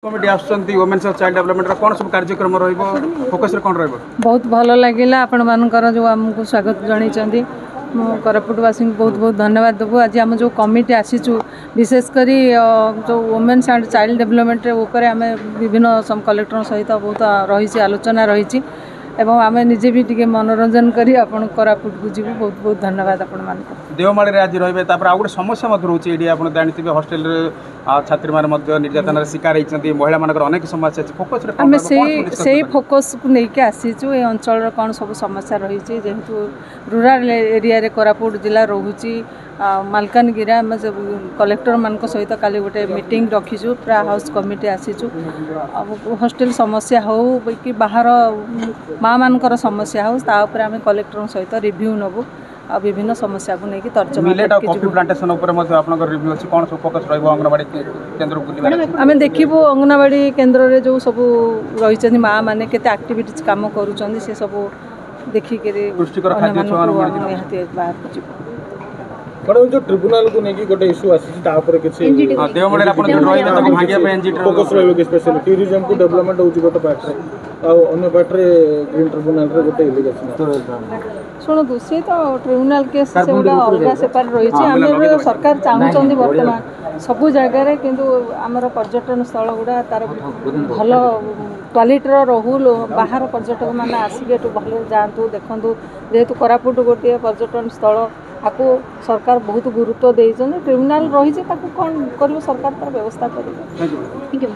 Committee आसुचंती women's और child development कौन सब कार्यक्रम रहिबो फोकस रे कौन रहिबो बहुत भल लगिला आपण मानकर जो हमको स्वागत जणैचंदी कोरापुटवासी बहुत बहुत धन्यवाद देबू। आज आम जो कमिटी आसीचु विशेषकर जो वुमेन्स एंड चाइल्ड डेवलपमेंट ऊपर आम विभिन्न सम कलेक्टर सहित बहुत रही आलोचना रही एवं आम निजे भी टिके मनोरंजन करी आपण कोरापुट को जीवु। बहुत बहुत धन्यवाद आपण मान देवमाली रे आज रहिबे तापर आ गोटे समस्या मत रहउची एडी आपण जानिथिबे हॉस्टल रे छात्री माने मध्य निर्यातन शिकार होइचंती महिला मानकर अनेक समस्या अछि फोकस रे आम से फोकस को लेके आसीचु ए अंचल रे कोन सब समस्या रही छि जेहेतु रूरल एरिया रे कोरापुट जिला रहउची मालकानगिरी आम कलेक्टर मान सहित काली गोटे मीटिंग रखीचु पूरा हाउस कमिटी आसीचु हॉस्टल समस्या हो कि बाहर माँ मानकर समस्या हो तापर आम कलेक्टर सहित रिव्यू नबू आ विभिन्न समस्या को लेकिन तर्जमा मिलेट और कॉफी प्लांटेशन ऊपर मध्ये आपनकर रिव्यू अछि कोन सब फोकस रहइबो अंगनवाड़ी केंद्र बुलिबा आम देखिबो अंगनवाड़ी केंद्र रे जो सब रही माँ माने केते एक्टिविटीज काम करूचंदी से सब देखि के पुष्टिकर खाद्य छुआन निहाती बाहर को कड़ो जो ट्रिब्यूनल को नेकी गोटे इशू आसी ता ऊपर किछि देवमाली रे आपण रहि न तक भागिया पे एनजीटी फोकस रहइबो कि स्पेशली टूरिज्म को डेवलपमेंट होउची गोटे पार्ट रे आ अन्य पार्ट रे ग्रीन ट्रिब्यूनल रे गोटे एलिगेशन शुणु सी तो ट्रिब्यूनल केस से अलग सेपार रही आम सरकार चाहूँ बर्तमान सबू जगार किंतु आमर पर्यटन स्थल गुड़ा तार भल क्वालिटीर रोहू बाहर पर्यटक मैंने आसिक भल जातु देखु जेहेतु कोरापुट गोटे पर्यटन स्थल आपको सरकार बहुत गुरुत्व देते ट्रिब्यूनल रही कौन कर सरकार तार व्यवस्था करेंगे।